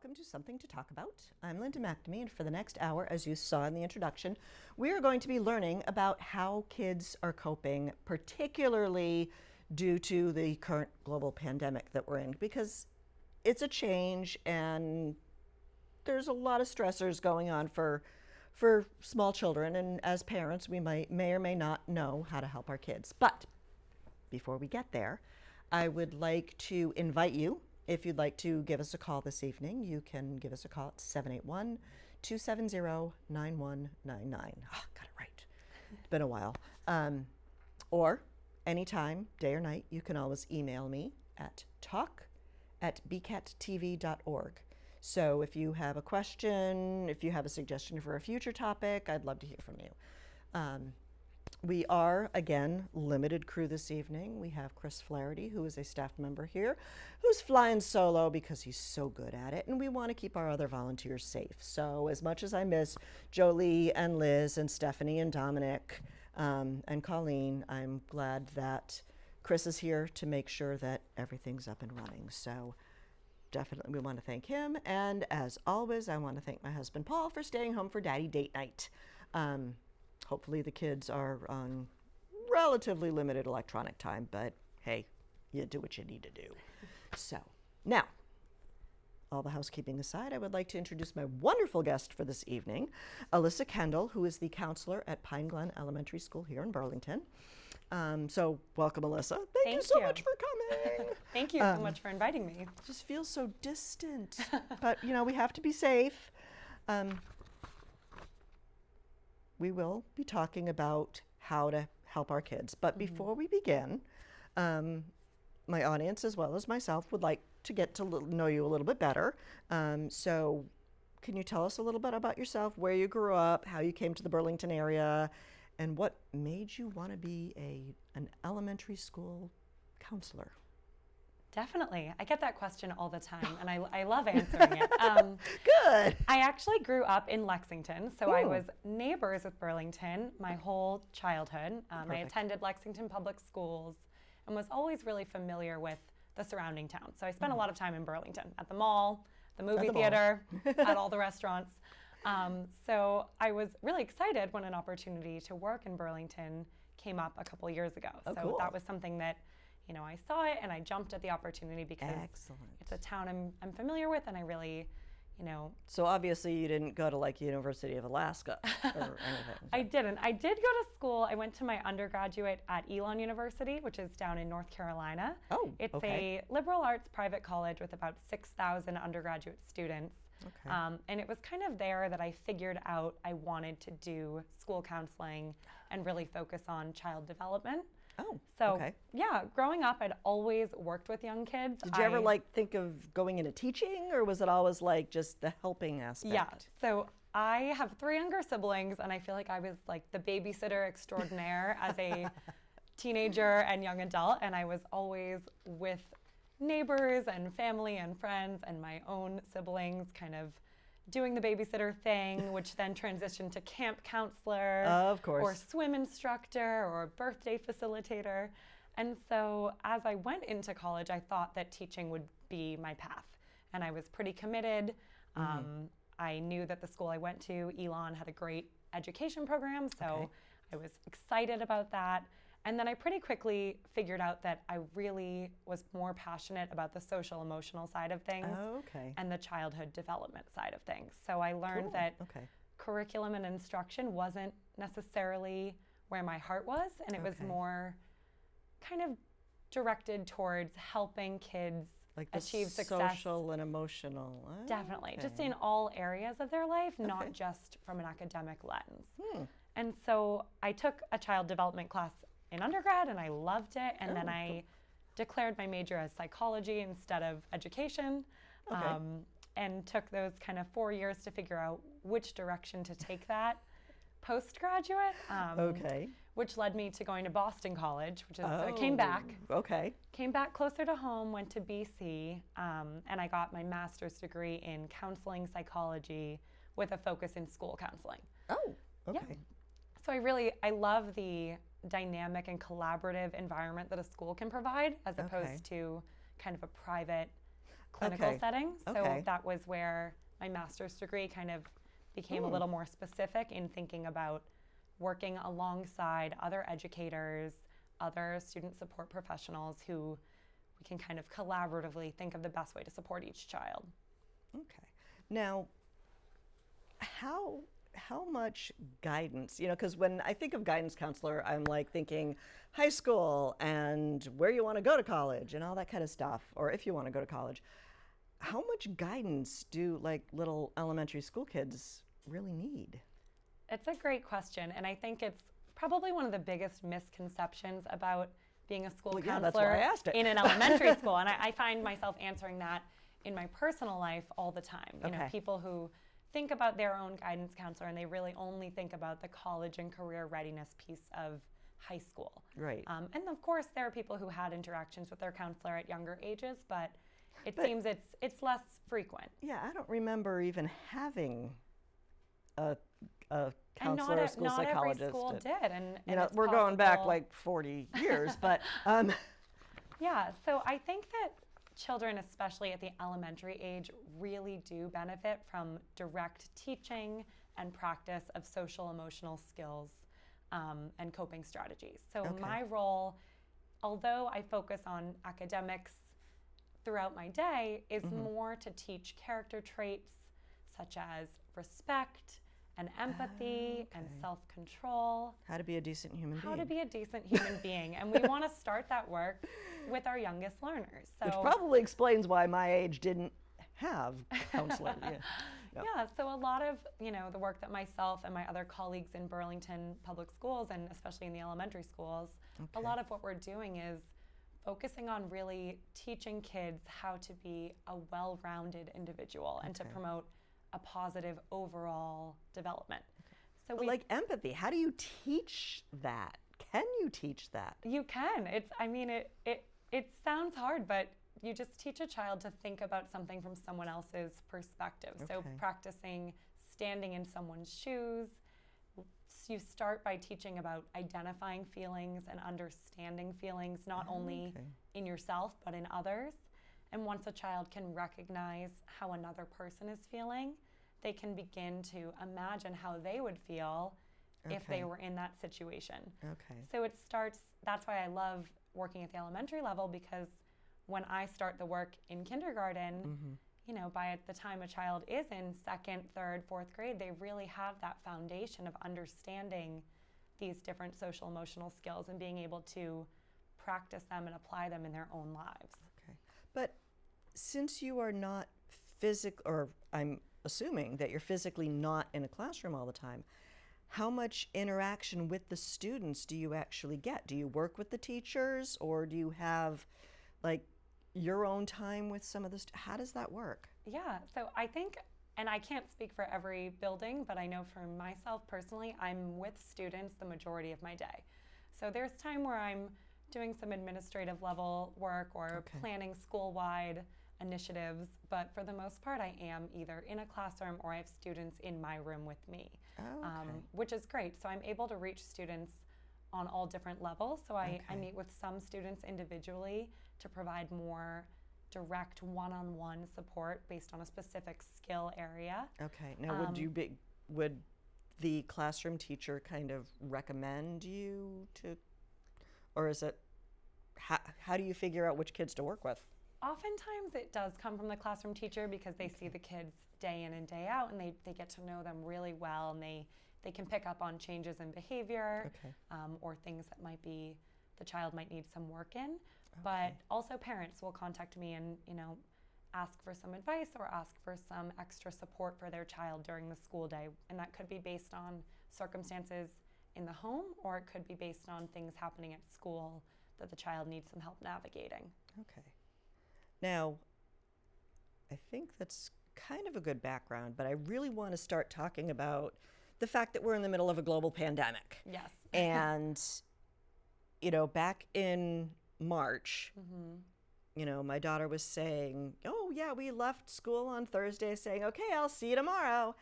welcome to Something to Talk About. I'm Linda McNamee, and for the next hour, as you saw in the introduction, we are going to be learning about how kids are coping, particularly due to the current global pandemic that we're in, because it's a change and there's a lot of stressors going on for small children, and as parents, we may or may not know how to help our kids. But before we get there, I would like to invite you, if you'd like to give us a call this evening, you can give us a call at 781-270-9199. Oh, got it right. It's been a while. Or anytime, day or night, you can always email me at talk@bcattv.org. So if you have a question, if you have a suggestion for a future topic, I'd love to hear from you. We are, again, limited crew this evening. We have Chris Flaherty, who is a staff member here, who's flying solo because he's so good at it, and we want to keep our other volunteers safe. So as much as I miss Jolie and Liz and Stephanie and Dominic and Colleen, I'm glad that Chris is here to make sure that everything's up and running. So definitely we want to thank him. And as always, I want to thank my husband, Paul, for staying home for Daddy Date Night. Hopefully the kids are on relatively limited electronic time, but hey, you do what you need to do. So now, all the housekeeping aside, I would like to introduce my wonderful guest for this evening, Alyssa Kendall, who is the counselor at Pine Glen Elementary School here in Burlington. So welcome, Alyssa. Thank you so much for coming. Thank you so much for inviting me. It just feels so distant, but you know, we have to be safe. We will be talking about how to help our kids. But before we begin, my audience as well as myself would like to get to know you a little bit better. So can you tell us a little bit about yourself, where you grew up, how you came to the Burlington area, and what made you want to be an elementary school counselor? Definitely. I get that question all the time, and I love answering it. Good. I actually grew up in Lexington, so I was neighbors with Burlington my whole childhood. I attended Lexington Public Schools and was always really familiar with the surrounding town. So I spent a lot of time in Burlington, at the mall, the movie theater, at all the restaurants. So I was really excited when an opportunity to work in Burlington came up a couple years ago. So that was something that, you know, I saw it and I jumped at the opportunity because it's a town I'm familiar with, and I really, you know. So obviously you didn't go to like University of Alaska or anything. So. I didn't. I did go to school. I went to my undergraduate at Elon University, which is down in North Carolina. Oh, it's a liberal arts private college with about 6,000 undergraduate students. Okay. And it was kind of there that I figured out I wanted to do school counseling and really focus on child development. Oh, so yeah, growing up, I'd always worked with young kids. Did you ever like think of going into teaching, or was it always like just the helping aspect? Yeah, so I have 3 younger siblings, and I feel like I was like the babysitter extraordinaire as a teenager and young adult, and I was always with neighbors and family and friends and my own siblings kind of doing the babysitter thing, which then transitioned to camp counselor, of course, or swim instructor or birthday facilitator. And so as I went into college, I thought that teaching would be my path. And I was pretty committed. I knew that the school I went to, Elon, had a great education program, so I was excited about that. And then I pretty quickly figured out that I really was more passionate about the social emotional side of things and the childhood development side of things. So I learned that curriculum and instruction wasn't necessarily where my heart was, and it was more kind of directed towards helping kids like achieve success. Social and emotional. Definitely, just in all areas of their life, not just from an academic lens. And so I took a child development class in undergrad, and I loved it, and then I declared my major as psychology instead of education, and took those kind of 4 years to figure out which direction to take that postgraduate, which led me to going to Boston College, which is came back closer to home, went to BC, and I got my master's degree in counseling psychology with a focus in school counseling. Yeah. So I love the dynamic and collaborative environment that a school can provide, as opposed to kind of a private clinical Okay. setting. So Okay. that was where my master's degree kind of became a little more specific in thinking about working alongside other educators, other student support professionals who we can kind of collaboratively think of the best way to support each child. Okay. Now, how much guidance, because when I think of guidance counselor, I'm like thinking high school and where you want to go to college and all that kind of stuff, or if you want to go to college. How much guidance do like little elementary school kids really need? It's a great question, and I think it's probably one of the biggest misconceptions about being a school Well, yeah, counselor that's why I asked it. in an elementary school. And I find myself answering that in my personal life all the time. You know, Okay. people who think about their own guidance counselor and they really only think about the college and career readiness piece of high school. Right. And of course, there are people who had interactions with their counselor at younger ages, but it seems it's less frequent. Yeah, I don't remember even having a And counselor or school not psychologist. every school did. And it's we're going back possible- like 40 years, but Yeah, so I think that children, especially at the elementary age, really do benefit from direct teaching and practice of social emotional skills and coping strategies. So Okay. my role, although I focus on academics throughout my day, is more to teach character traits such as respect and empathy and Okay. self-control. how to be a decent human How being. to be a decent human being. And we want to start that work with our youngest learners. So Which probably explains why my age didn't have counselor. Yeah. Yep. yeah, so a lot of, the work that myself and my other colleagues in Burlington Public Schools, and especially in the elementary schools, a Okay. lot of what we're doing is focusing on really teaching kids how to be a well-rounded individual and to Okay. promote a positive overall development. So But like empathy, how do you teach that? Can you teach that? You can. It sounds hard, but you just teach a child to think about something from someone else's perspective. So Okay. practicing standing in someone's shoes. You start by teaching about identifying feelings and understanding feelings, not only Okay. in yourself, but in others. And once a child can recognize how another person is feeling, they can begin to imagine how they would feel if Okay. they were in that situation. Okay. So it starts, that's why I love working at the elementary level, because when I start the work in kindergarten, by the time a child is in second, third, fourth grade, they really have that foundation of understanding these different social emotional skills and being able to practice them and apply them in their own lives. Okay. But since you are not or I'm assuming that you're physically not in a classroom all the time, how much interaction with the students do you actually get? Do you work with the teachers, or do you have like your own time with some of the how does that work? Yeah, so I think, and I can't speak for every building, but I know for myself personally, I'm with students the majority of my day. So there's time where I'm doing some administrative level work or Okay. planning school-wide initiatives, but for the most part, I am either in a classroom or I have students in my room with me, Oh, okay. which is great. So I'm able to reach students on all different levels. So I Okay. meet with some students individually to provide more direct one-on-one support based on a specific skill area. Okay. Now, would the classroom teacher kind of recommend you to, or is it, how do you figure out which kids to work with? Oftentimes it does come from the classroom teacher because they see the kids day in and day out, and they get to know them really well, and they can pick up on changes in behavior, Okay. or things that the child might need some work in. But also parents will contact me and ask for some advice or ask for some extra support for their child during the school day, and that could be based on circumstances in the home, or it could be based on things happening at school that the child needs some help navigating. Okay. Now, I think that's kind of a good background, but I really want to start talking about the fact that we're in the middle of a global pandemic. Yes. And, back in March, my daughter was saying, oh, yeah, we left school on Thursday saying, okay, I'll see you tomorrow.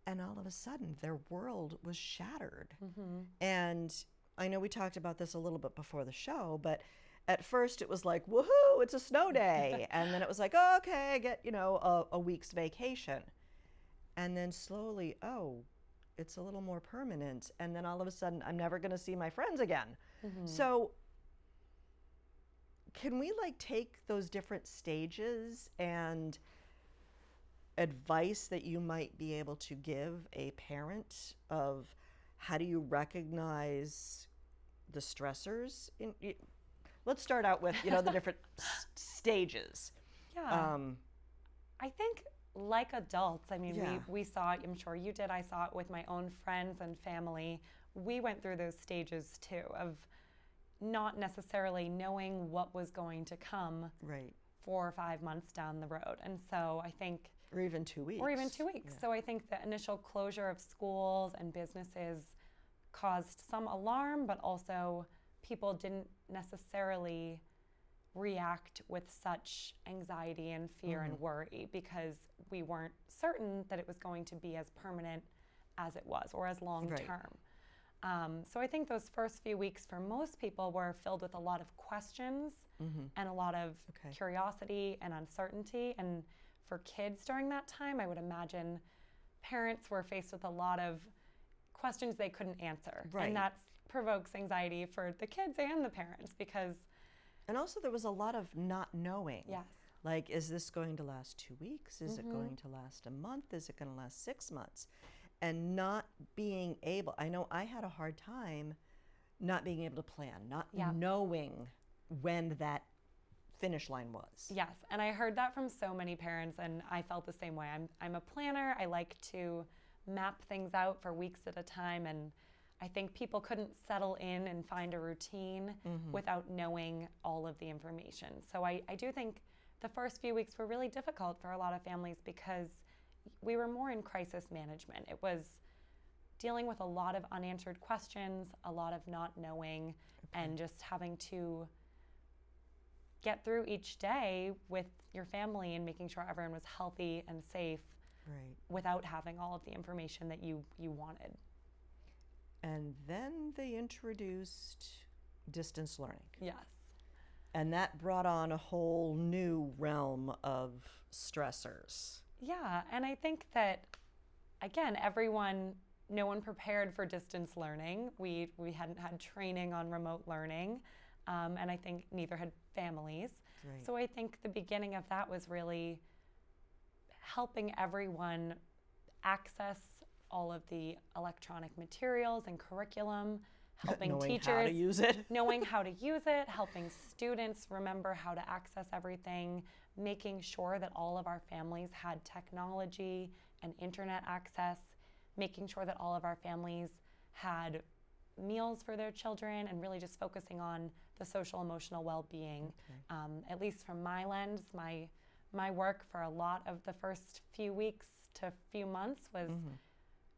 And all of a sudden, their world was shattered. And I know we talked about this a little bit before the show, but at first it was like, woohoo, it's a snow day. And then it was like, oh, okay, I get, a week's vacation. And then slowly, oh, it's a little more permanent. And then all of a sudden, I'm never going to see my friends again. So can we take those different stages and advice that you might be able to give a parent of how do you recognize the stressors let's start out with the different stages. I think like adults, I mean, we saw it, I'm sure you did, I saw it with my own friends and family. We went through those stages too of not necessarily knowing what was going to come 4 or 5 months down the road. And so I think or even 2 weeks. Yeah. So I think the initial closure of schools and businesses caused some alarm, but also people didn't necessarily react with such anxiety and fear and worry because we weren't certain that it was going to be as permanent as it was or as long term. So I think those first few weeks for most people were filled with a lot of questions and a lot of curiosity and uncertainty. And for kids during that time, I would imagine parents were faced with a lot of questions they couldn't answer. And that provokes anxiety for the kids and the parents because... And also there was a lot of not knowing. Yes. Like, is this going to last 2 weeks? Is it going to last a month? Is it going to last 6 months? And not being able, I know I had a hard time not being able to plan, not knowing when that finish line was. Yes, and I heard that from so many parents, and I felt the same way. I'm a planner. I like to map things out for weeks at a time, and I think people couldn't settle in and find a routine without knowing all of the information. So I do think the first few weeks were really difficult for a lot of families because we were more in crisis management. It was dealing with a lot of unanswered questions, a lot of not knowing, and just having to get through each day with your family and making sure everyone was healthy and safe without having all of the information that you wanted. And then they introduced distance learning. Yes. And that brought on a whole new realm of stressors. Yeah, and I think that, again, no one prepared for distance learning. We hadn't had training on remote learning, and I think neither had families. So I think the beginning of that was really helping everyone access all of the electronic materials and curriculum, helping teachers how to use it. knowing how to use it, helping students remember how to access everything, making sure that all of our families had technology and internet access, making sure that all of our families had meals for their children, and really just focusing on the social emotional well-being. At least from my lens, my work for a lot of the first few weeks to few months was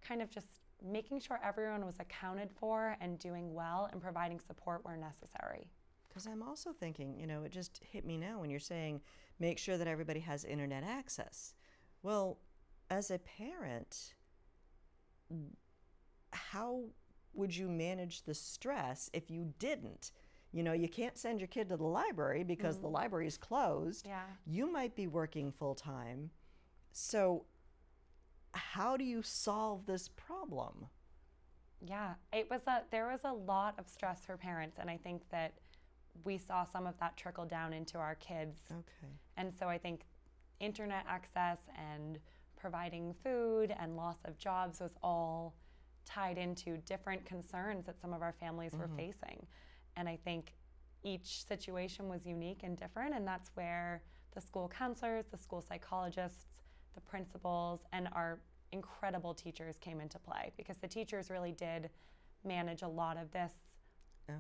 kind of just making sure everyone was accounted for and doing well and providing support where necessary. Because I'm also thinking, it just hit me now when you're saying make sure that everybody has internet access. Well, as a parent, how would you manage the stress if you didn't? You can't send your kid to the library because the library is closed. Yeah. You might be working full time. So how do you solve this problem? Yeah, there was a lot of stress for parents, and I think that we saw some of that trickle down into our kids. And so I think internet access and providing food and loss of jobs was all tied into different concerns that some of our families were facing. And I think each situation was unique and different, and that's where the school counselors, the school psychologists, the principals, and our incredible teachers came into play, because the teachers really did manage a lot of this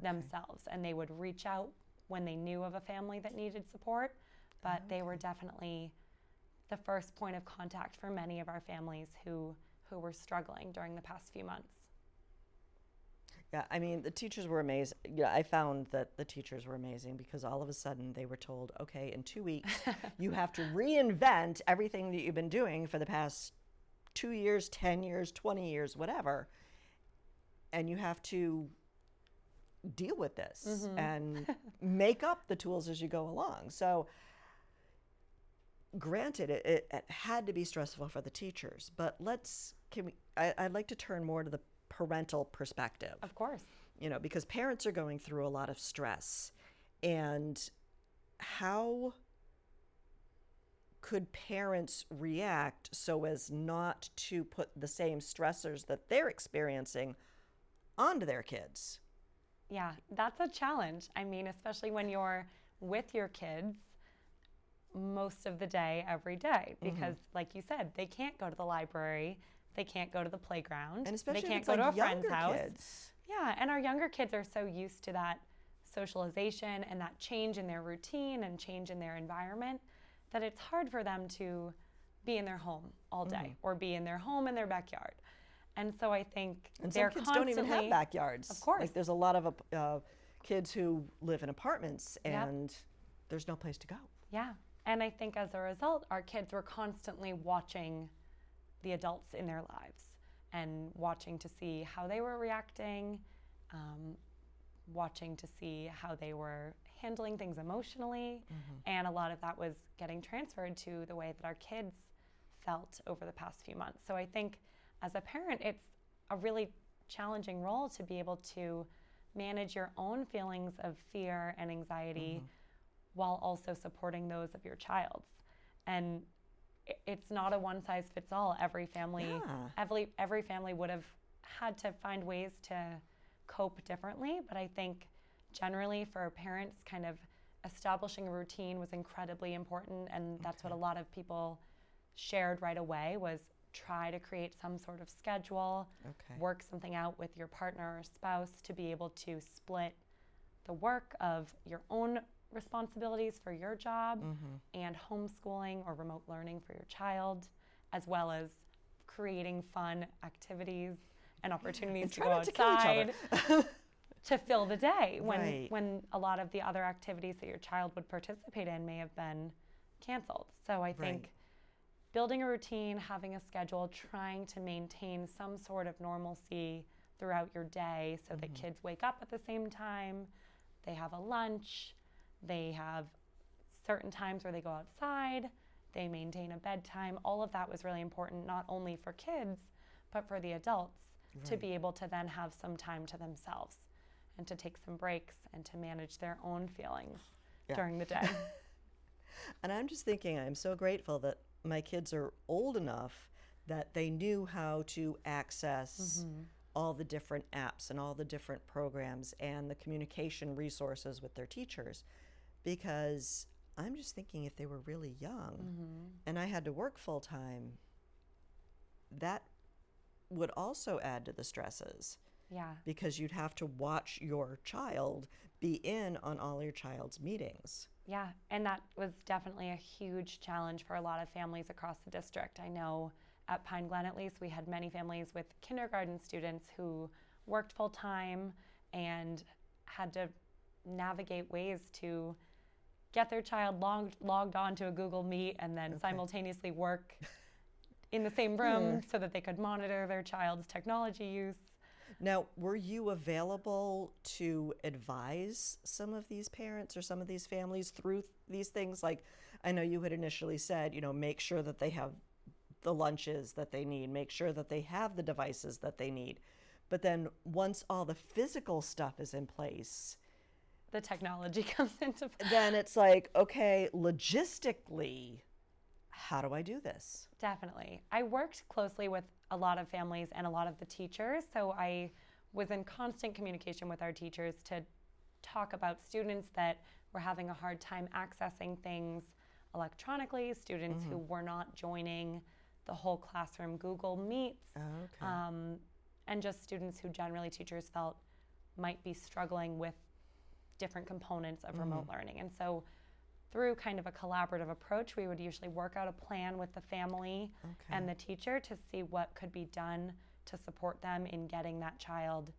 themselves, and they would reach out when they knew of a family that needed support, but they were definitely the first point of contact for many of our families who were struggling during the past few months. Yeah, I mean, the teachers were amazing. Yeah, I found that the teachers were amazing because all of a sudden they were told, okay, in 2 weeks, you have to reinvent everything that you've been doing for the past 2 years, 10 years, 20 years, whatever. And you have to deal with this and make up the tools as you go along. So granted, it had to be stressful for the teachers, but I'd like to turn more to the parental perspective. Of course. Because parents are going through a lot of stress. And how could parents react so as not to put the same stressors that they're experiencing onto their kids? Yeah, that's a challenge. I mean, especially when you're with your kids most of the day, every day, because like you said, they can't go to the library, they can't go to the playground, and especially they can't if go it's to a like friend's younger house. Kids. Yeah, and our younger kids are so used to that socialization and that change in their routine and change in their environment that it's hard for them to be in their home all day or be in their home in their backyard. And so I think some kids don't even have backyards. Of course. Like there's a lot of kids who live in apartments and there's no place to go. Yeah. And I think as a result, our kids were constantly watching the adults in their lives and watching to see how they were reacting, watching to see how they were handling things emotionally. And a lot of that was getting transferred to the way that our kids felt over the past few months. So I think as a parent, it's a really challenging role to be able to manage your own feelings of fear and anxiety while also supporting those of your child's. And it's not a one size fits all. Every family would have had to find ways to cope differently. But I think generally for parents, kind of establishing a routine was incredibly important. And that's what a lot of people shared right away was try to create some sort of schedule, work something out with your partner or spouse to be able to split the work of your own responsibilities for your job and homeschooling or remote learning for your child, as well as creating fun activities and opportunities to go outside to fill the day when a lot of the other activities that your child would participate in may have been canceled. So I think building a routine, having a schedule, trying to maintain some sort of normalcy throughout your day so that kids wake up at the same time, they have a lunch, they have certain times where they go outside, they maintain a bedtime. All of that was really important, not only for kids, but for the adults to be able to then have some time to themselves and to take some breaks and to manage their own feelings during the day. And I'm just thinking, I'm so grateful that my kids are old enough that they knew how to access all the different apps and all the different programs and the communication resources with their teachers. Because I'm just thinking if they were really young and I had to work full time, that would also add to the stresses. Yeah. Because you'd have to watch your child be in on all your child's meetings. Yeah, and that was definitely a huge challenge for a lot of families across the district. I know at Pine Glen, at least, we had many families with kindergarten students who worked full time and had to navigate ways to get their child logged on to a Google Meet and then simultaneously work in the same room so that they could monitor their child's technology use. Now, were you available to advise some of these parents or some of these families through these things? Like, I know you had initially said, make sure that they have the lunches that they need, make sure that they have the devices that they need. But then once all the physical stuff is in place, the technology comes into play. Then it's like, okay, logistically, how do I do this? Definitely. I worked closely with a lot of families and a lot of the teachers, so I was in constant communication with our teachers to talk about students that were having a hard time accessing things electronically, students who were not joining the whole classroom Google Meets, and just students who generally teachers felt might be struggling with different components of remote learning. And so through kind of a collaborative approach, we would usually work out a plan with the family and the teacher to see what could be done to support them in getting that child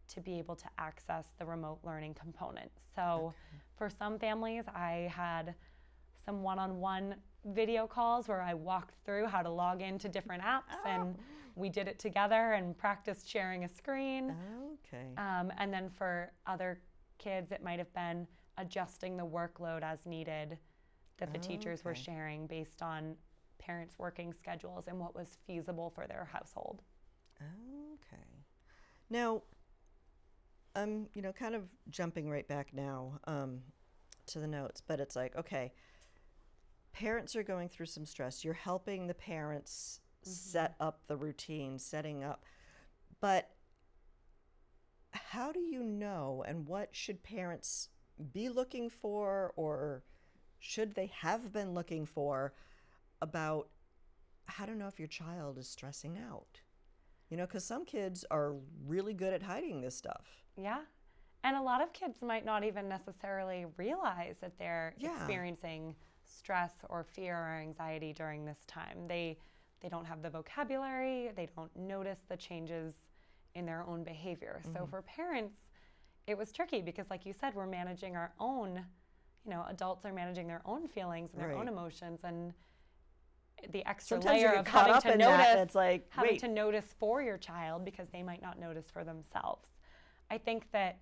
to be able to access the remote learning component. So for some families, I had some one-on-one video calls where I walked through how to log into different apps, and we did it together and practiced sharing a screen. Okay. And then for other kids, it might have been adjusting the workload as needed that the teachers were sharing based on parents' working schedules and what was feasible for their household. Okay. Now, I'm, kind of jumping right back now to the notes, but it's like, okay, parents are going through some stress. You're helping the parents set up the routine, setting up. But how do you know, and what should parents be looking for, or should they have been looking for about how to know if your child is stressing out? Because some kids are really good at hiding this stuff. Yeah. And a lot of kids might not even necessarily realize that they're experiencing stress or fear or anxiety during this time. They don't have the vocabulary, they don't notice the changes in their own behavior. So for parents, it was tricky because, like you said, we're managing our own, adults are managing their own feelings and their own emotions, and the extra Sometimes layer you of get caught having up to in notice, that, and it's like, having wait. to notice for your child because they might not notice for themselves. I think that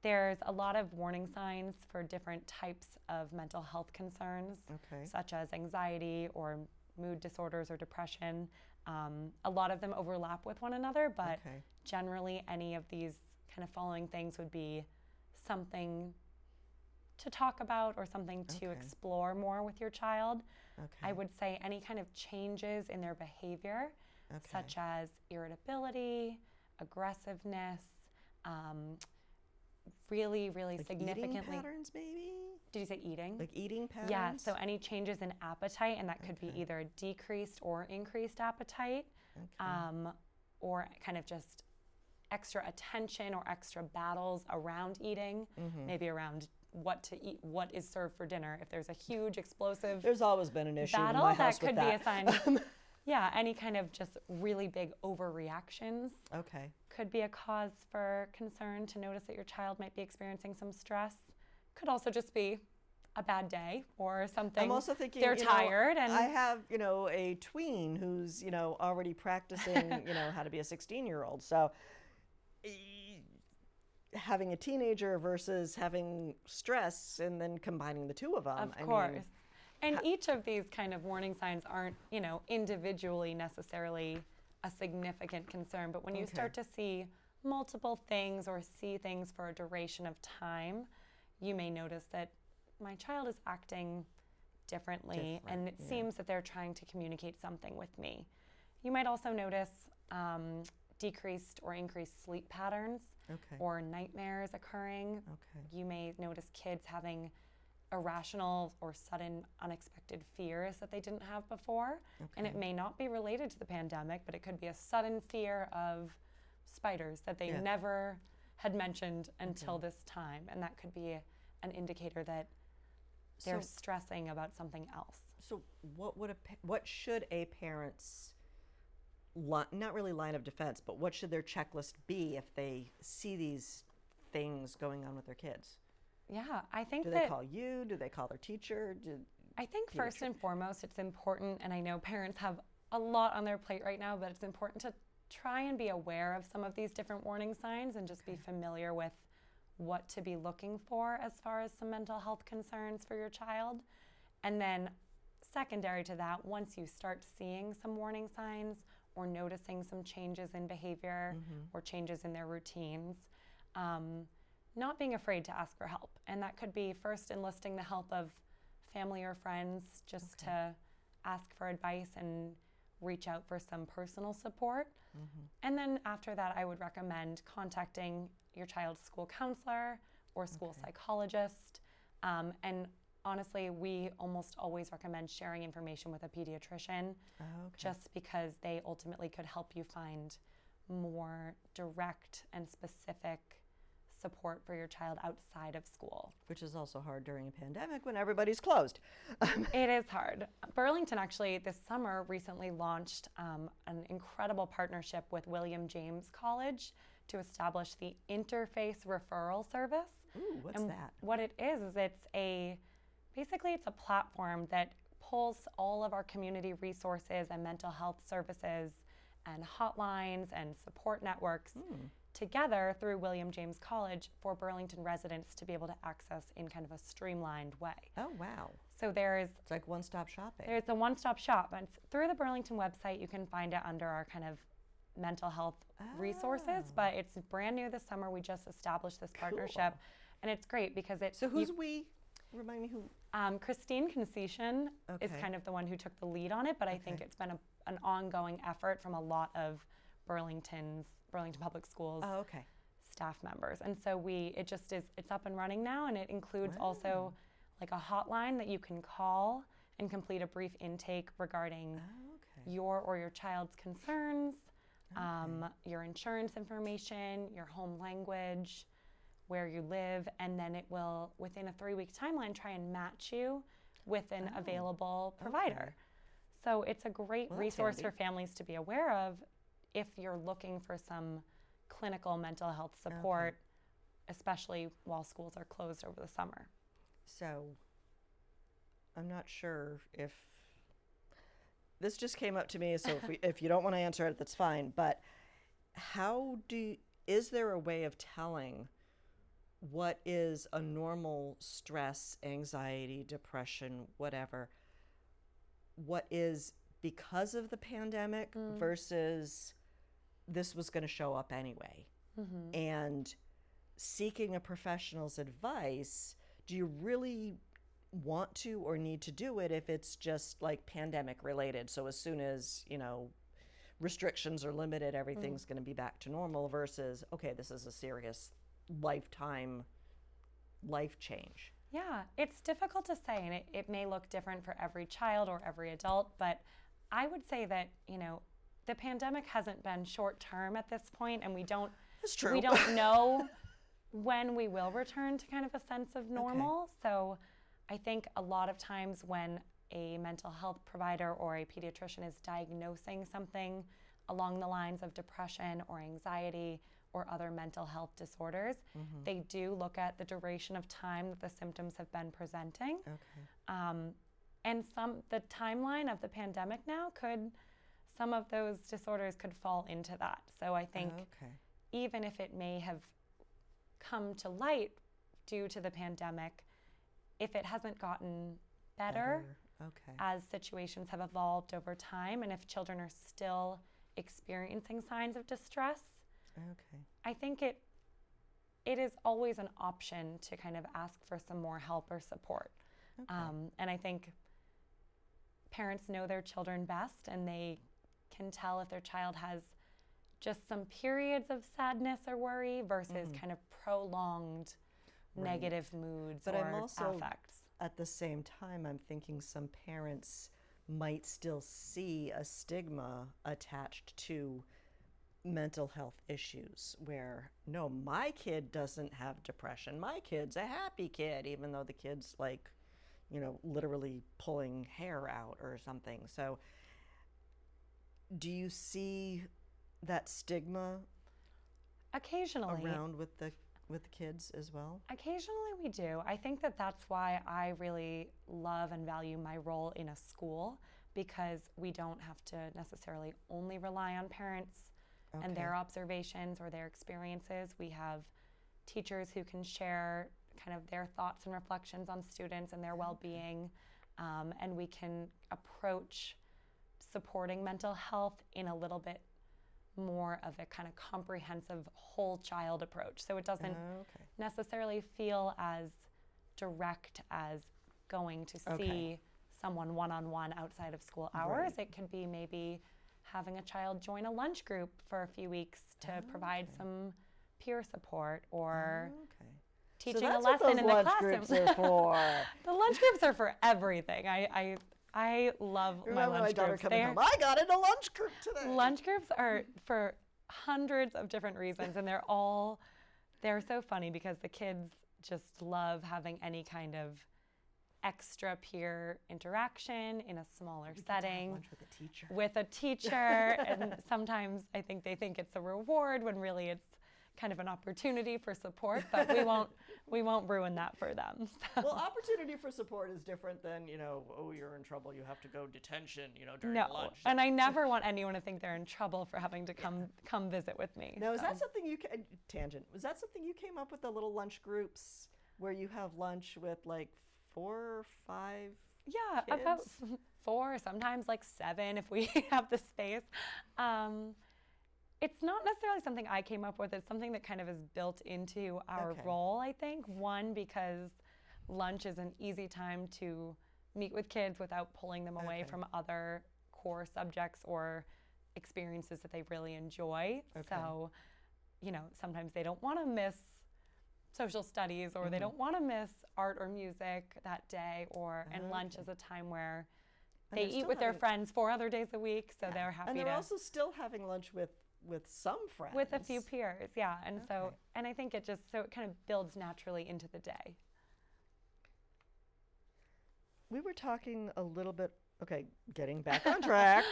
there's a lot of warning signs for different types of mental health concerns, such as anxiety or mood disorders or depression. A lot of them overlap with one another, but generally any of these kind of following things would be something to talk about or something to explore more with your child. I would say any kind of changes in their behavior, such as irritability, aggressiveness, really Like significantly. eating patterns, maybe? Did you say eating? Like eating patterns? Yeah, so any changes in appetite, and that could be either decreased or increased appetite, or kind of just extra attention or extra battles around eating, maybe around what to eat, what is served for dinner. If there's a huge explosive There's always been an issue battle, in my house that could with be a sign. Yeah, any kind of just really big overreactions could be a cause for concern to notice that your child might be experiencing some stress. Could also just be a bad day or something. I'm also thinking they're tired, and I have, a tween who's, already practicing, how to be a 16-year-old. So having a teenager versus having stress and then combining the two of them. Of course. And each of these kind of warning signs aren't, individually necessarily a significant concern. But when you start to see multiple things or see things for a duration of time, you may notice that my child is acting differently, and it seems that they're trying to communicate something with me. You might also notice decreased or increased sleep patterns or nightmares occurring. You may notice kids having irrational or sudden unexpected fears that they didn't have before. And it may not be related to the pandemic, but it could be a sudden fear of spiders that they never had mentioned until this time. And that could be an indicator that they're stressing about something else. So what should a parent's not really line of defense, but what should their checklist be if they see these things going on with their kids? Yeah, I think Do they call you? Do they call their teacher? I think first and foremost, it's important, and I know parents have a lot on their plate right now, but it's important to try and be aware of some of these different warning signs and just be familiar with what to be looking for as far as some mental health concerns for your child. And then secondary to that, once you start seeing some warning signs or noticing some changes in behavior or changes in their routines, not being afraid to ask for help. And that could be first enlisting the help of family or friends just to ask for advice and reach out for some personal support. And then after that, I would recommend contacting your child's school counselor or school psychologist. And honestly, we almost always recommend sharing information with a pediatrician just because they ultimately could help you find more direct and specific support for your child outside of school. Which is also hard during a pandemic when everybody's closed. It is hard. Burlington actually this summer recently launched an incredible partnership with William James College to establish the Interface Referral Service. Ooh, what's that? What it is it's basically it's a platform that pulls all of our community resources and mental health services and hotlines and support networks together through William James College for Burlington residents to be able to access in kind of a streamlined way. Oh, wow. So It's like one-stop shopping. there's a one-stop shop, and through the Burlington website you can find it under our kind of mental health resources, but it's brand new this summer. We just established this partnership, and it's great because it's So who's we? Remind me who? Christine Concession is Okay. kind of the one who took the lead on it, but I think it's been an ongoing effort from a lot of Burlington Public Schools Oh, okay. staff members. And so it's up and running now, and it includes also like a hotline that you can call and complete a brief intake regarding your or your child's concerns, your insurance information, your home language, where you live, and then it will, within a 3-week timeline, try and match you with an available provider. So it's a great resource for families to be aware of if you're looking for some clinical mental health support, especially while schools are closed over the summer. So I'm not sure if this just came up to me, so if you don't want to answer it, that's fine. But is there a way of telling what is a normal stress, anxiety, depression, whatever, what is because of the pandemic versus this was going to show up anyway? And seeking a professional's advice, do you really want to or need to do it if it's just like pandemic related? So as soon as, restrictions are limited, everything's going to be back to normal versus, okay, this is a serious lifetime life change. Yeah, it's difficult to say, and it may look different for every child or every adult, but I would say that, the pandemic hasn't been short term at this point, and we don't know when we will return to kind of a sense of normal. So I think a lot of times when a mental health provider or a pediatrician is diagnosing something along the lines of depression or anxiety or other mental health disorders, they do look at the duration of time that the symptoms have been presenting. And the timeline of the pandemic now some of those disorders could fall into that. So I think even if it may have come to light due to the pandemic, if it hasn't gotten better as situations have evolved over time, and if children are still experiencing signs of distress, I think it is always an option to kind of ask for some more help or support. And I think parents know their children best, and they can tell if their child has just some periods of sadness or worry versus kind of prolonged negative moods but or I'm also, affects. At the same time, I'm thinking some parents might still see a stigma attached to mental health issues where, no, my kid doesn't have depression. My kid's a happy kid, even though the kid's like, literally pulling hair out or something. So do you see that stigma Occasionally. around with the kids as well? Occasionally we do. I think that's why I really love and value my role in a school, because we don't have to necessarily only rely on parents and their observations or their experiences. We have teachers who can share kind of their thoughts and reflections on students and their well-being, and we can approach supporting mental health in a little bit more of a kind of comprehensive whole child approach. So it doesn't necessarily feel as direct as going to see someone one-on-one outside of school hours. It could be maybe having a child join a lunch group for a few weeks to provide some peer support, or teaching a lesson in the classroom. Groups are for. The lunch groups are for everything. I love my lunch my daughter groups. coming home, I got in a lunch group today. Lunch groups are for hundreds of different reasons, and they're so funny because the kids just love having any kind of extra peer interaction in a smaller setting lunch with a teacher. And sometimes I think they think it's a reward when really it's kind of an opportunity for support, but we won't ruin that for them. So. Well, opportunity for support is different than, oh, you're in trouble, you have to go detention, during No, lunch. and I never want anyone to think they're in trouble for having to come visit with me. Now, is that something tangent, was that something you came up with, the little lunch groups where you have lunch with like 4 or 5 Yeah, kids? about 4, sometimes like 7 if we have the space. It's not necessarily something I came up with. It's something that kind of is built into our role, I think. One, because lunch is an easy time to meet with kids without pulling them away from other core subjects or experiences that they really enjoy. So, sometimes they don't want to miss social studies or they don't want to miss art or music that day, and lunch is a time where they eat with their friends 4 other days a week, so they're happy and they're also still having lunch with some friends. With a few peers, yeah. And so, and I think it kind of builds naturally into the day. We were talking a little bit, getting back on track.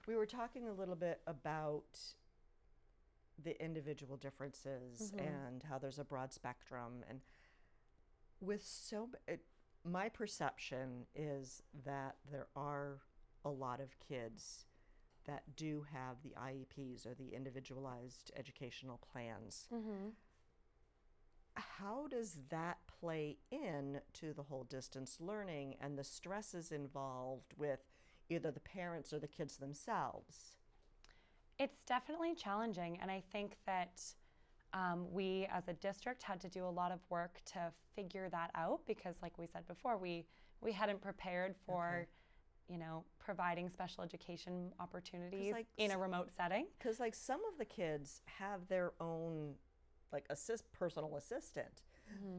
We were talking a little bit about the individual differences and how there's a broad spectrum. And with my perception is that there are a lot of kids that do have the IEPs or the individualized educational plans. How does that play in to the whole distance learning and the stresses involved with either the parents or the kids themselves? It's definitely challenging, and I think that we as a district had to do a lot of work to figure that out because, like we said before, we hadn't prepared for providing special education opportunities in a remote setting. Because some of the kids have their own personal assistant.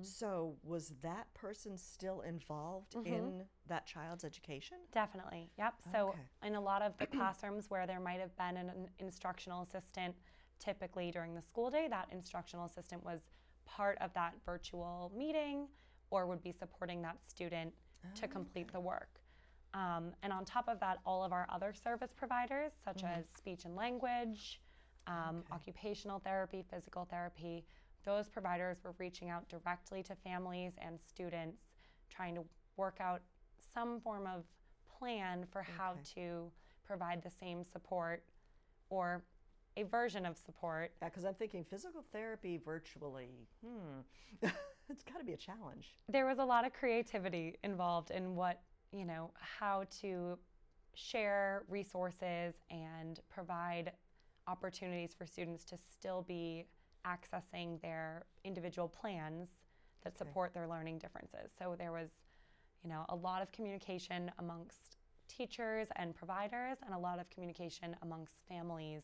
So was that person still involved in that child's education? Definitely, yep. So in a lot of the classrooms where there might have been an instructional assistant, typically during the school day, that instructional assistant was part of that virtual meeting or would be supporting that student to complete the work. And on top of that, all of our other service providers, such as speech and language, occupational therapy, physical therapy, those providers were reaching out directly to families and students, trying to work out some form of plan for how to provide the same support or a version of support. Yeah, because I'm thinking physical therapy virtually, it's got to be a challenge. There was a lot of creativity involved in how to share resources and provide opportunities for students to still be accessing their individual plans that support their learning differences. So there was, a lot of communication amongst teachers and providers and a lot of communication amongst families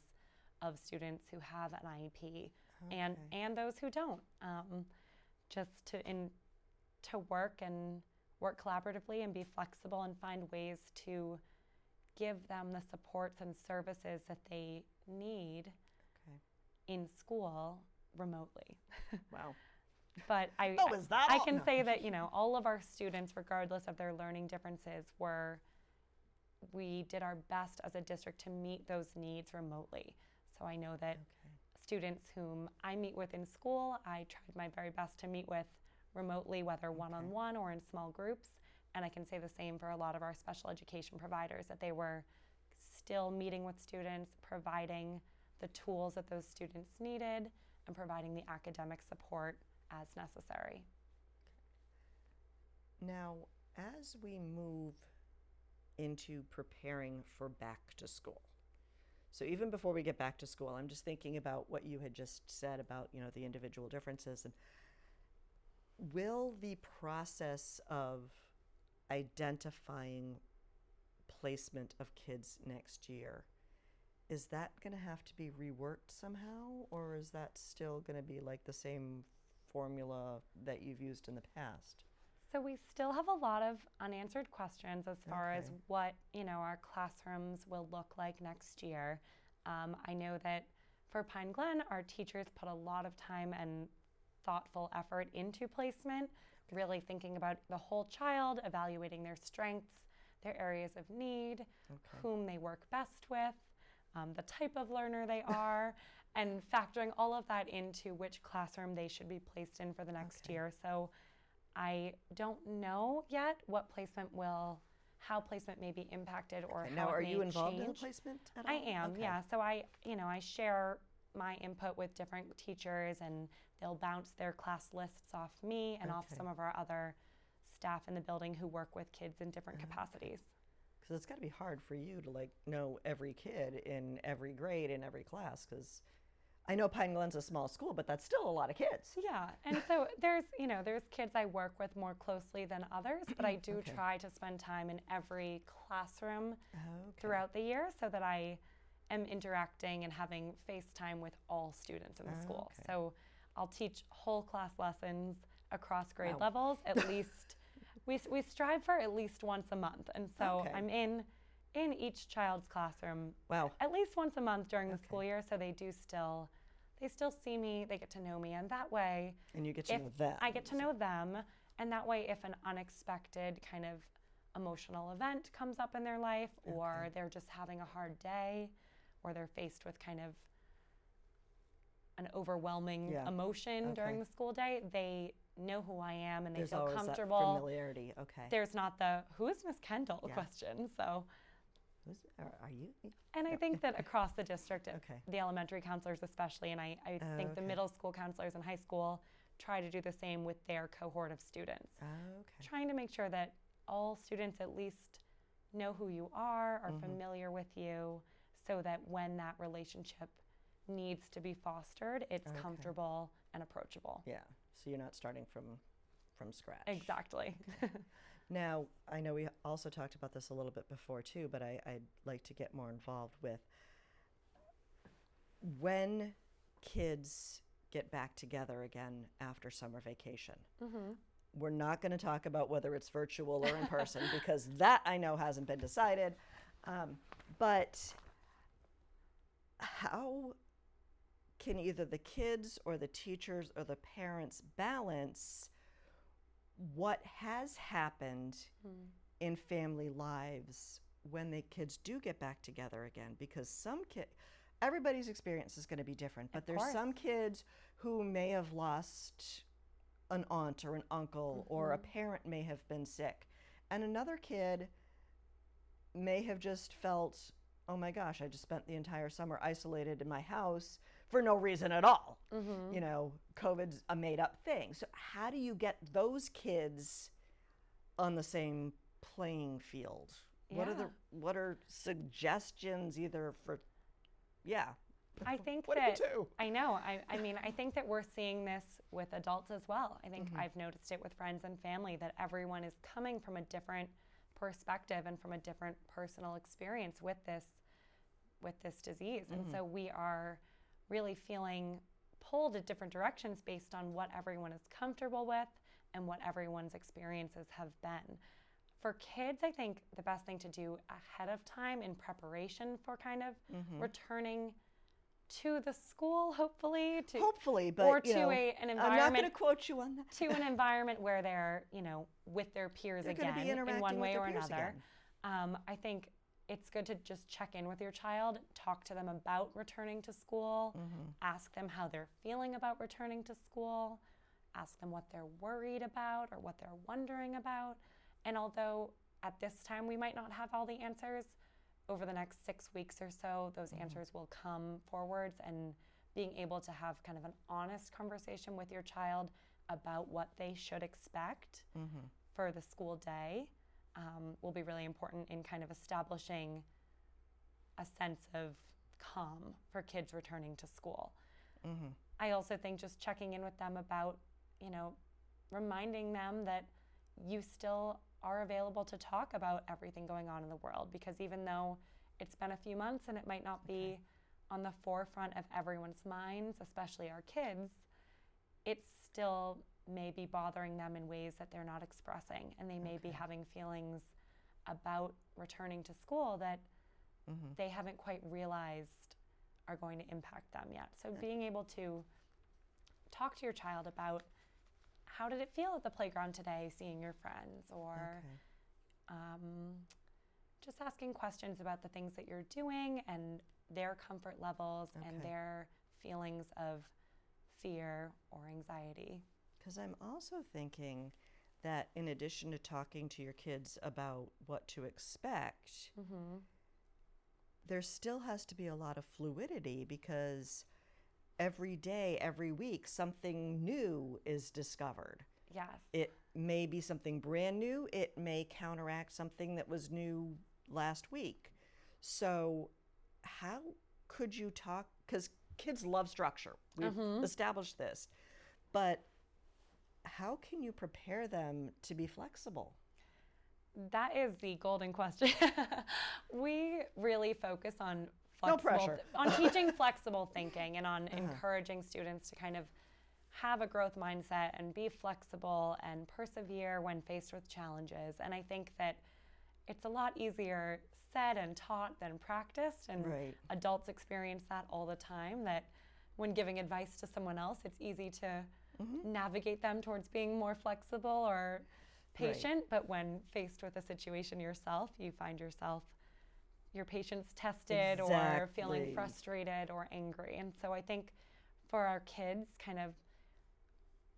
of students who have an IEP and those who don't, just to work collaboratively and be flexible and find ways to give them the supports and services that they need in school remotely. Wow. But I can say that, all of our students, regardless of their learning differences, we did our best as a district to meet those needs remotely. So I know that students whom I meet with in school, I tried my very best to meet with remotely, whether one-on-one or in small groups. And I can say the same for a lot of our special education providers, that they were still meeting with students, providing the tools that those students needed, and providing the academic support as necessary. Now, as we move into preparing for back to school, so even before we get back to school, I'm just thinking about what you had just said about, the individual differences. And will the process of identifying placement of kids next year, is that going to have to be reworked somehow, or is that still going to be like the same formula that you've used in the past? So we still have a lot of unanswered questions as far as what, our classrooms will look like next year. I know that for Pine Glen, our teachers put a lot of time and thoughtful effort into placement, really thinking about the whole child, evaluating their strengths, their areas of need, whom they work best with. the type of learner they are, and factoring all of that into which classroom they should be placed in for the next year. So I don't know yet how placement may be impacted or how Now, it are may you involved in the change. placement at all? I am, yeah. So I share my input with different teachers, and they'll bounce their class lists off me and off some of our other staff in the building who work with kids in different capacities. Because it's got to be hard for you to like know every kid in every grade in every class. Because I know Pine Glen's a small school, but that's still a lot of kids. Yeah, and so there's kids I work with more closely than others, but I do try to spend time in every classroom throughout the year so that I am interacting and having FaceTime with all students in the school. So I'll teach whole class lessons across grade levels at least. We strive for at least once a month, and so I'm in each child's classroom at least once a month during the school year, so they still see me, they get to know me, and that way, and you get to know them. I get to know them, and that way, if an unexpected kind of emotional event comes up in their life, or they're just having a hard day, or they're faced with kind of an overwhelming emotion during the school day, they know who I am and they feel comfortable. That familiarity. There's not the "Who is Miss Kendall?" question. So, are you? And I think that across the district, the elementary counselors especially, and I think the middle school counselors and high school try to do the same with their cohort of students. Trying to make sure that all students at least know who you are familiar with you, so that when that relationship needs to be fostered, it's comfortable and approachable. Yeah, so you're not starting from scratch. Exactly. Now, I know we also talked about this a little bit before too, but I'd like to get more involved with when kids get back together again after summer vacation. We're not going to talk about whether it's virtual or in person because that I know hasn't been decided. But how can either the kids or the teachers or the parents balance what has happened in family lives when the kids do get back together again? Because everybody's experience is going to be different, but there's some kids who may have lost an aunt or an uncle, or a parent may have been sick, and another kid may have just felt, oh my gosh, I just spent the entire summer isolated in my house for no reason at all. You know, COVID's a made up thing. So how do you get those kids on the same playing field? What are suggestions either for, I think what that, do you do? I know, I mean, I think that we're seeing this with adults as well. I think I've noticed it with friends and family that everyone is coming from a different perspective and from a different personal experience with this disease. And so we are really feeling pulled at different directions based on what everyone is comfortable with and what everyone's experiences have been. For kids, I think the best thing to do ahead of time in preparation for kind of returning to the school, hopefully, but or to an environment. I'm not going to quote you on that. To an environment where they're, with their peers again, in one way or another. I think it's good to just check in with your child, talk to them about returning to school, ask them how they're feeling about returning to school, ask them what they're worried about or what they're wondering about. And although at this time we might not have all the answers, over the next 6 weeks or so, those answers will come forwards, and being able to have kind of an honest conversation with your child about what they should expect for the school day will be really important in kind of establishing a sense of calm for kids returning to school. I also think just checking in with them about, reminding them that you still are available to talk about everything going on in the world, because even though it's been a few months and it might not be on the forefront of everyone's minds, especially our kids, it still may be bothering them in ways that they're not expressing, and they may be having feelings about returning to school that they haven't quite realized are going to impact them yet. So being able to talk to your child about, how did it feel at the playground today, seeing your friends, or just asking questions about the things that you're doing, and their comfort levels and Okay. their feelings of fear or anxiety. Because I'm also thinking that in addition to talking to your kids about what to expect, there still has to be a lot of fluidity because every day, every week, something new is discovered. Yes. It may be something brand new, it may counteract something that was new last week. So, how could you talk? Because kids love structure. We've established this. But how can you prepare them to be flexible? That is the golden question. We really focus on No pressure. on teaching flexible thinking and on encouraging students to kind of have a growth mindset and be flexible and persevere when faced with challenges. And I think that it's a lot easier said and taught than practiced, and Right. adults experience that all the time, that when giving advice to someone else, it's easy to navigate them towards being more flexible or patient, but when faced with a situation yourself, you find yourself your patience tested or feeling Exactly. frustrated or angry. And so I think for our kids, kind of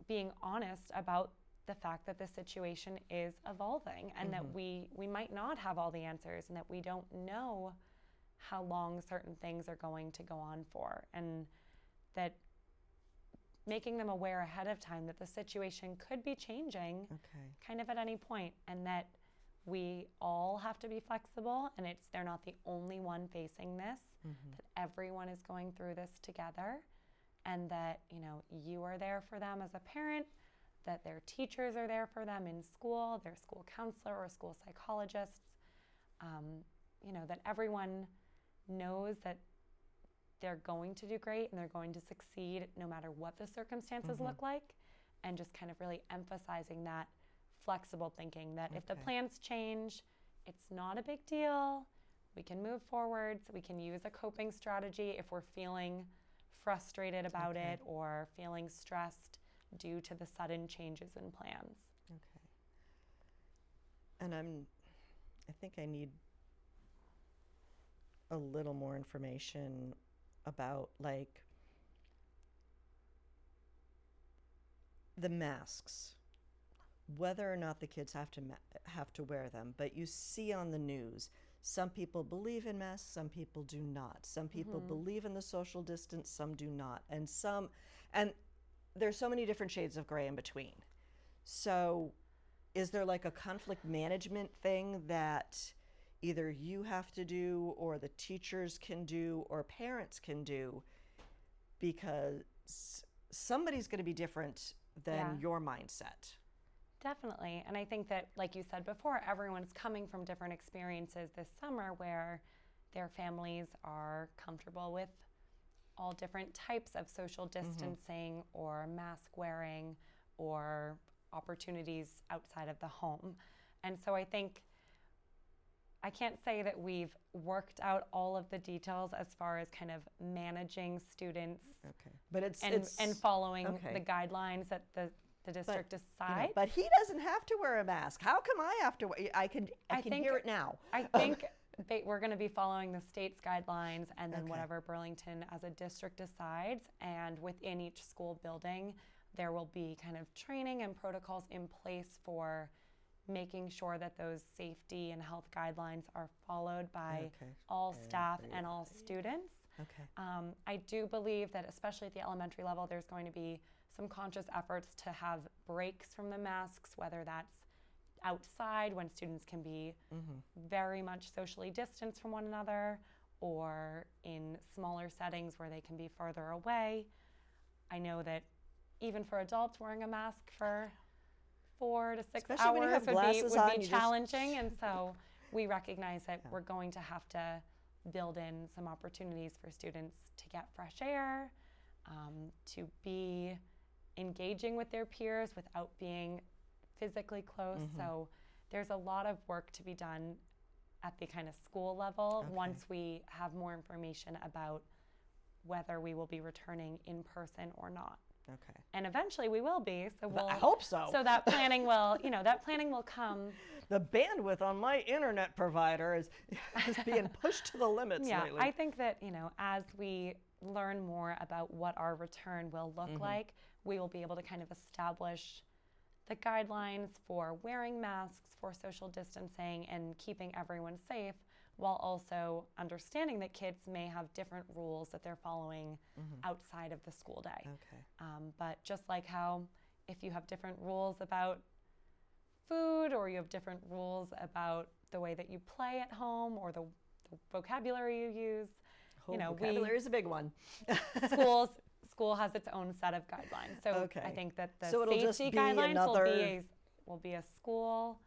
being honest about the fact that the situation is evolving and that we might not have all the answers and that we don't know how long certain things are going to go on for, and that making them aware ahead of time that the situation could be changing Okay. kind of at any point, and that we all have to be flexible, and they're not the only one facing this, that everyone is going through this together, and that you are there for them as a parent, that their teachers are there for them in school, their school counselor or school psychologists, that everyone knows that they're going to do great and they're going to succeed no matter what the circumstances look like, and just kind of really emphasizing that flexible thinking, that if the Okay. plans change, it's not a big deal. We can move forward. So we can use a coping strategy if we're feeling frustrated about Okay. it or feeling stressed due to the sudden changes in plans. Okay. And I think I need a little more information about like the masks, whether or not the kids have to wear them. But you see on the news, some people believe in masks, some people do not. Some people believe in the social distance, some do not, and there's so many different shades of gray in between. So, is there like a conflict management thing that either you have to do, or the teachers can do, or parents can do? Because somebody's going to be different than Yeah. your mindset. Definitely. And I think that, like you said before, everyone's coming from different experiences this summer where their families are comfortable with all different types of social distancing or mask wearing or opportunities outside of the home. And so I think I can't say that we've worked out all of the details as far as kind of managing students Okay, but it's and following okay. the guidelines that the district decides. But he doesn't have to wear a mask. How come I have to? I can think- hear it now. I think we're going to be following the state's guidelines and then Okay. whatever Burlington as a district decides. And within each school building, there will be kind of training and protocols in place for making sure that those safety and health guidelines are followed by Okay. all staff and all students. Okay. I do believe that, especially at the elementary level, there's going to be some conscious efforts to have breaks from the masks, whether that's outside when students can be very much socially distanced from one another, or in smaller settings where they can be further away. I know that even for adults, wearing a mask for 4 to 6 Especially when you hours have would glasses on, be you just- challenging. And so we recognize that we're going to have to build in some opportunities for students to get fresh air, to be engaging with their peers without being physically close. So there's a lot of work to be done at the kind of school level once we have more information about whether we will be returning in person or not. Okay. And eventually we will be. So we'll. I hope so. So that planning will, that planning will come. The bandwidth on my internet provider is being pushed to the limits lately. I think that, as we learn more about what our return will look like, we will be able to kind of establish the guidelines for wearing masks, for social distancing, and keeping everyone safe, while also understanding that kids may have different rules that they're following outside of the school day. Okay. But just like how if you have different rules about food, or you have different rules about the way that you play at home, or the vocabulary you use, vocabulary is a big one. School has its own set of guidelines. So I think that the it'll just safety be guidelines another will be a school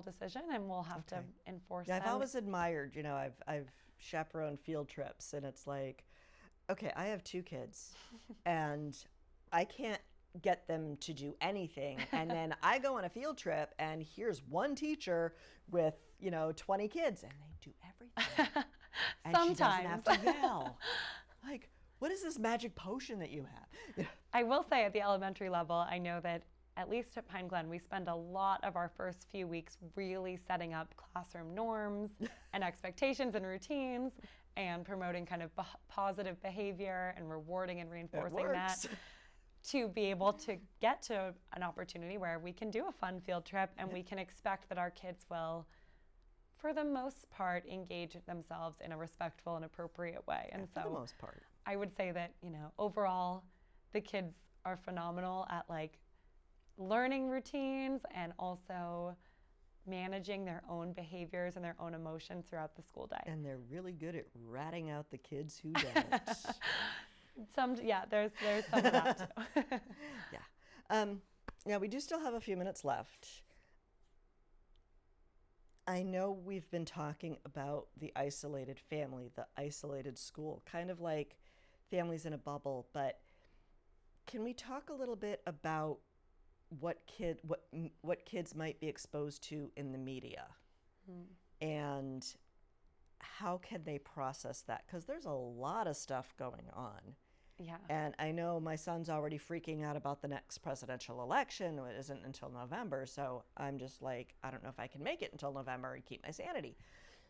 decision, and we'll have to enforce them. I've always admired, I've chaperoned field trips, and it's like, okay, I have 2 kids and I can't get them to do anything, and then I go on a field trip and here's one teacher with 20 kids and they do everything. And sometimes she doesn't have to yell. Like, what is this magic potion that you have? I will say at the elementary level, I know that at least at Pine Glen, we spend a lot of our first few weeks really setting up classroom norms and expectations and routines, and promoting kind of positive behavior and rewarding and reinforcing that, to be able to get to an opportunity where we can do a fun field trip, and we can expect that our kids will, for the most part, engage themselves in a respectful and appropriate way. And for the most part, I would say that, overall, the kids are phenomenal at learning routines, and also managing their own behaviors and their own emotions throughout the school day. And they're really good at ratting out the kids who don't. There's some of that too. Now, we do still have a few minutes left. I know we've been talking about the isolated family, the isolated school, kind of like families in a bubble, but can we talk a little bit about what kids might be exposed to in the media, and how can they process that? Because there's a lot of stuff going on. Yeah. And I know my son's already freaking out about the next presidential election. It isn't until November, so I'm just like, I don't know if I can make it until November and keep my sanity.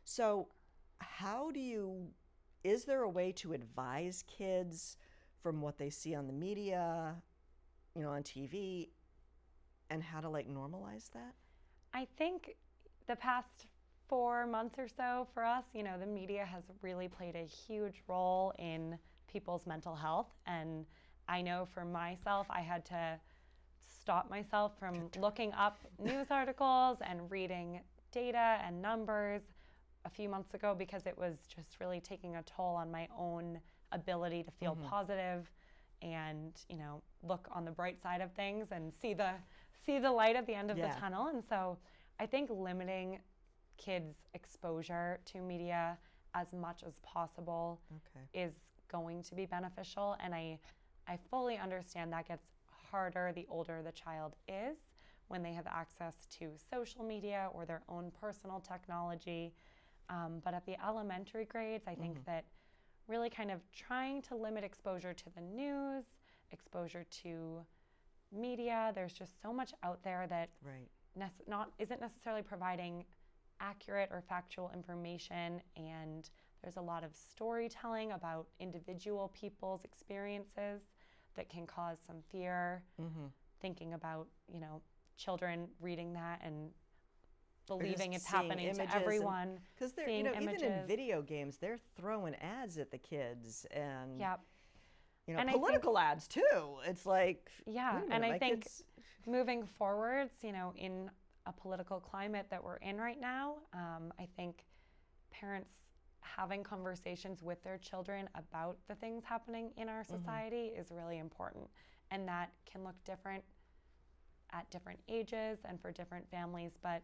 So is there a way to advise kids from what they see on the media, on TV, and how to normalize that? I think the past 4 months or so for us, the media has really played a huge role in people's mental health. And I know for myself, I had to stop myself from looking up news articles and reading data and numbers a few months ago, because it was just really taking a toll on my own ability to feel positive and, look on the bright side of things and see the light at the end of the tunnel. And so I think limiting kids' exposure to media as much as possible is going to be beneficial. And I fully understand that gets harder the older the child is, when they have access to social media or their own personal technology. But at the elementary grades, I think that really kind of trying to limit exposure to the news, exposure to media. There's just so much out there that isn't necessarily providing accurate or factual information, and there's a lot of storytelling about individual people's experiences that can cause some fear. Thinking about, children reading that and believing it's happening to everyone. Because they're, even in video games, they're throwing ads at the kids, and and political ads too. It's like, and I think moving forwards, in a political climate that we're in right now, I think parents having conversations with their children about the things happening in our society is really important, and that can look different at different ages and for different families. But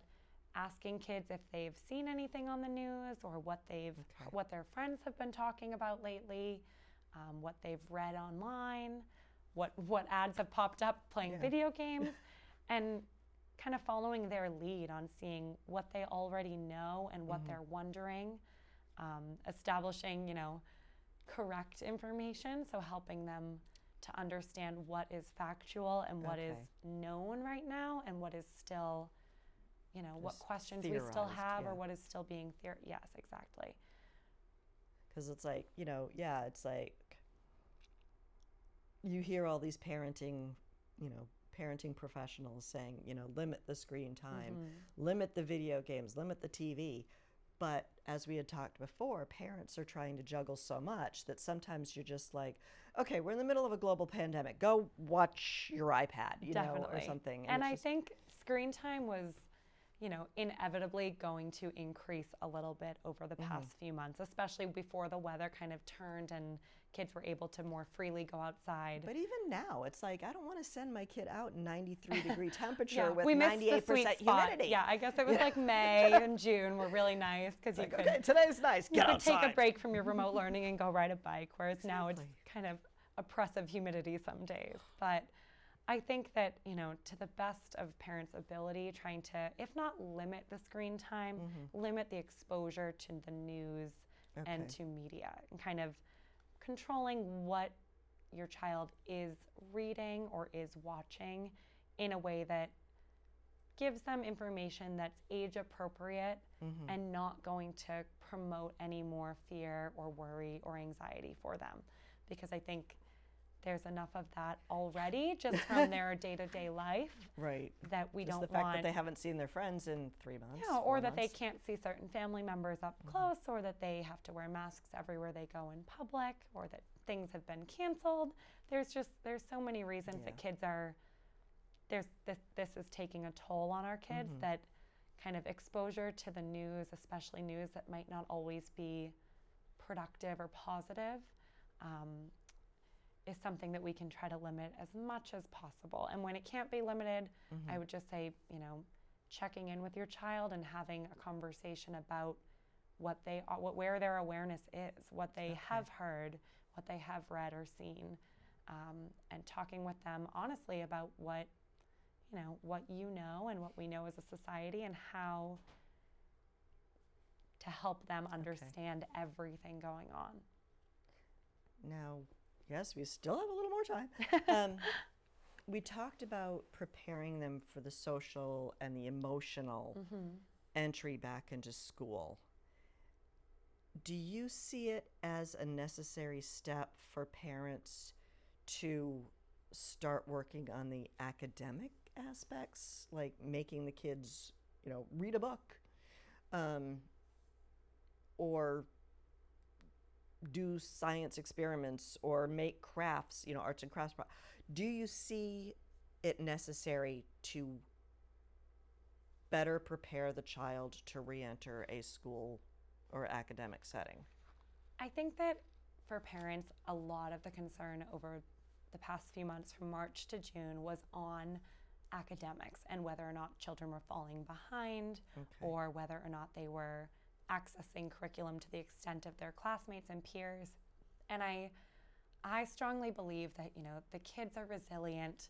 asking kids if they've seen anything on the news, or what their friends have been talking about lately, what they've read online, what ads have popped up playing video games, and kind of following their lead on seeing what they already know and what they're wondering, establishing, correct information, so helping them to understand what is factual and what is known right now and what is still, what questions we still have or what is still being yes, exactly. Because it's like, it's like you hear all these parenting professionals saying, limit the screen time, limit the video games, limit the TV. But as we had talked before, parents are trying to juggle so much that sometimes you're just like, okay, we're in the middle of a global pandemic. Go watch your iPad, or something. And I think screen time was, inevitably going to increase a little bit over the past few months, especially before the weather kind of turned and kids were able to more freely go outside. But even now, it's like, I don't want to send my kid out in 93-degree temperature with 98% humidity. Yeah, I guess it was like May and June were really nice because you could, okay, today's nice. You could take a break from your remote learning and go ride a bike, whereas now it's kind of oppressive humidity some days. But I think that, to the best of parents' ability, trying to, if not limit the screen time, limit the exposure to the news and to media, and kind of controlling what your child is reading or is watching in a way that gives them information that's age appropriate and not going to promote any more fear or worry or anxiety for them. Because I think there's enough of that already just from their day-to-day life. Right. That we don't want. The fact that they haven't seen their friends in 3 months. Yeah, or that they can't see certain family members up close, or that they have to wear masks everywhere they go in public, or that things have been canceled. There's so many reasons that kids are, this is taking a toll on our kids, that kind of exposure to the news, especially news that might not always be productive or positive, is something that we can try to limit as much as possible. And when it can't be limited, I would just say, checking in with your child and having a conversation about where their awareness is, what they have heard, what they have read or seen, and talking with them honestly about what you know and what we know as a society, and how to help them understand everything going on. Now, yes, we still have a little more time. We talked about preparing them for the social and the emotional entry back into school. Do you see it as a necessary step for parents to start working on the academic aspects, like making the kids, read a book, or do science experiments, or make crafts, arts and crafts? Do you see it necessary to better prepare the child to re-enter a school or academic setting? I think that for parents, a lot of the concern over the past few months from March to June was on academics and whether or not children were falling behind, or whether or not they were accessing curriculum to the extent of their classmates and peers. And I strongly believe that, the kids are resilient,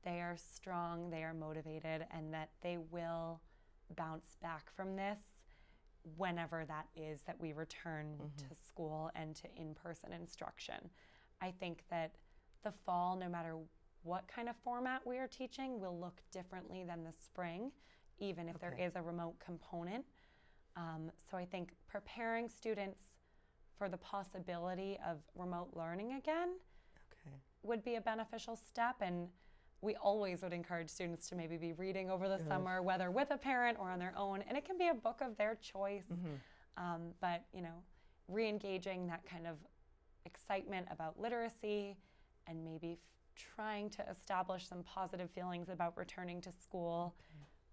they are strong, they are motivated, and that they will bounce back from this whenever that is that we return to school and to in-person instruction. I think that the fall, no matter what kind of format we are teaching, will look differently than the spring, even if there is a remote component. So I think preparing students for the possibility of remote learning again would be a beneficial step. And we always would encourage students to maybe be reading over the summer, whether with a parent or on their own. And it can be a book of their choice. But, re-engaging that kind of excitement about literacy, and maybe trying to establish some positive feelings about returning to school.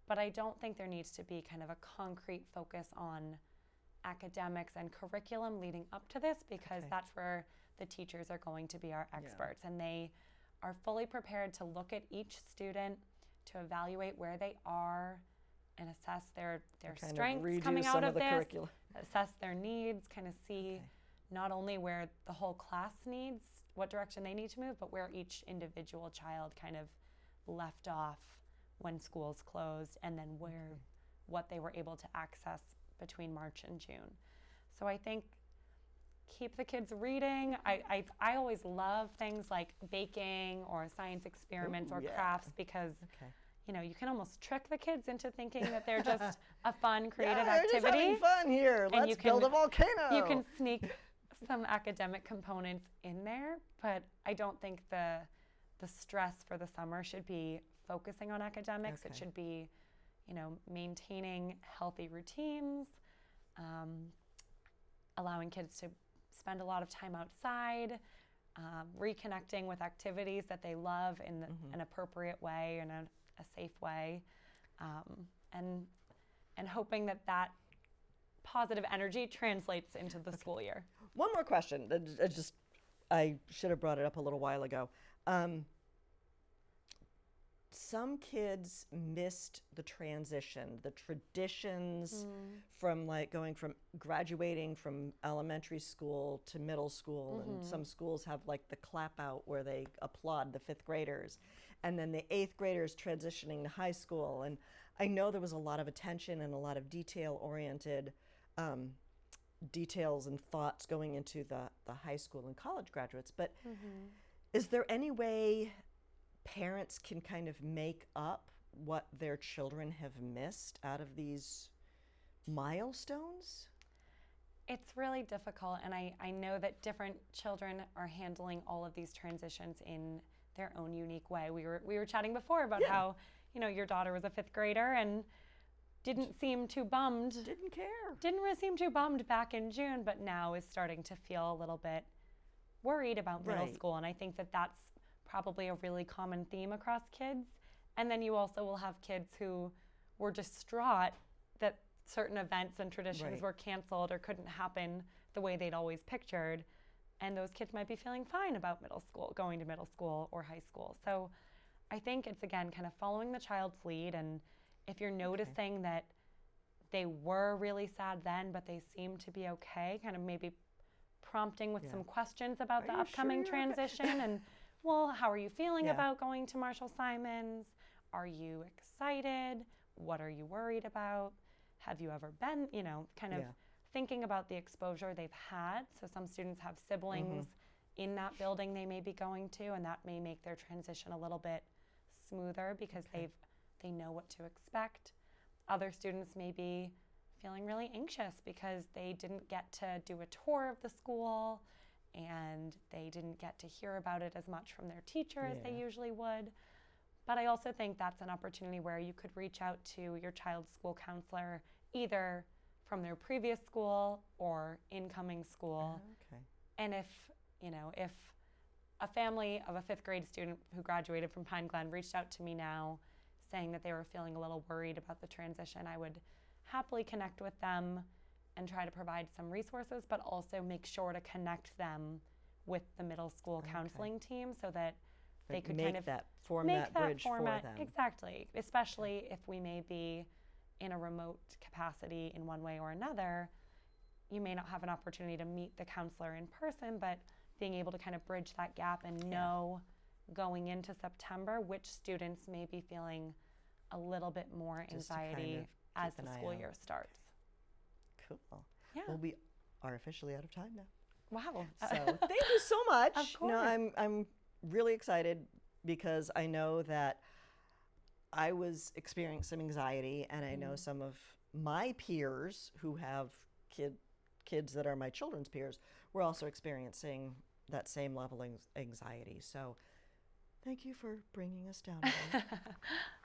But I don't think there needs to be kind of a concrete focus on academics and curriculum leading up to this, because that's where the teachers are going to be our experts. And they are fully prepared to look at each student, to evaluate where they are and assess their strengths coming out of this, assess their needs, kind of see not only where the whole class needs, what direction they need to move, but where each individual child kind of left off when schools closed, and then what they were able to access between March and June. So I think keep the kids reading. I always love things like baking or science experiments or crafts because you can almost trick the kids into thinking that they're just a fun, creative They're activity. just having fun here. And Let's build a volcano. You can sneak some academic components in there, but I don't think the stress for the summer should be focusing on academics. It should be, maintaining healthy routines, allowing kids to spend a lot of time outside, reconnecting with activities that they love in an appropriate way and a safe way, and hoping that positive energy translates into the school year. One more question. I should have brought it up a little while ago. Some kids missed the transition, the traditions from going from graduating from elementary school to middle school. And some schools have the clap out where they applaud the 5th graders. And then the 8th graders transitioning to high school. And I know there was a lot of attention and a lot of detail-oriented details and thoughts going into the high school and college graduates. But is there any way parents can kind of make up what their children have missed out of these milestones? It's really difficult, and I know that different children are handling all of these transitions in their own unique way. We were chatting before about how your daughter was a 5th grader and didn't seem too bummed. Didn't seem too bummed back in June, but now is starting to feel a little bit worried about middle school, and I think that that's probably a really common theme across kids. And then you also will have kids who were distraught that certain events and traditions were canceled or couldn't happen the way they'd always pictured. And those kids might be feeling fine about going to middle school or high school. So I think it's, again, kind of following the child's lead. And if you're noticing that they were really sad then, but they seem to be okay, kind of maybe prompting with some questions about the upcoming transition and well, how are you feeling about going to Marshall-Simons? Are you excited? What are you worried about? Have you ever been, kind of thinking about the exposure they've had. So some students have siblings in that building they may be going to, and that may make their transition a little bit smoother because they know what to expect. Other students may be feeling really anxious because they didn't get to do a tour of the school and they didn't get to hear about it as much from their teacher as they usually would. But I also think that's an opportunity where you could reach out to your child's school counselor, either from their previous school or incoming school. And if a family of a 5th grade student who graduated from Pine Glen reached out to me now saying that they were feeling a little worried about the transition, I would happily connect with them and try to provide some resources, but also make sure to connect them with the middle school counseling team so that they could make kind of form that bridge for them. Exactly, especially if we may be in a remote capacity in one way or another. You may not have an opportunity to meet the counselor in person, but being able to kind of bridge that gap and know going into September which students may be feeling a little bit more anxiety as the school year starts. Cool. Yeah. Well, we are officially out of time now. Wow. So thank you so much. Of course. No, I'm really excited because I know that I was experiencing some anxiety, and I know some of my peers who have kids that are my children's peers were also experiencing that same level of anxiety. So thank you for bringing us down,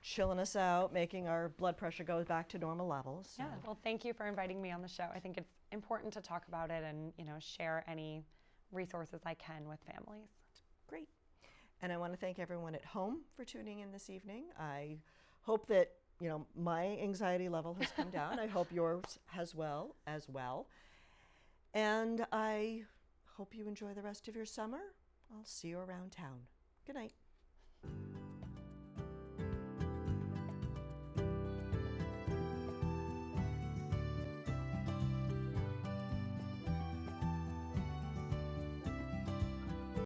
chilling us out, making our blood pressure go back to normal levels. So. Yeah, well, thank you for inviting me on the show. I think it's important to talk about it and, share any resources I can with families. Great. And I want to thank everyone at home for tuning in this evening. I hope that, my anxiety level has come down. I hope yours has as well. And I hope you enjoy the rest of your summer. I'll see you around town. Good night.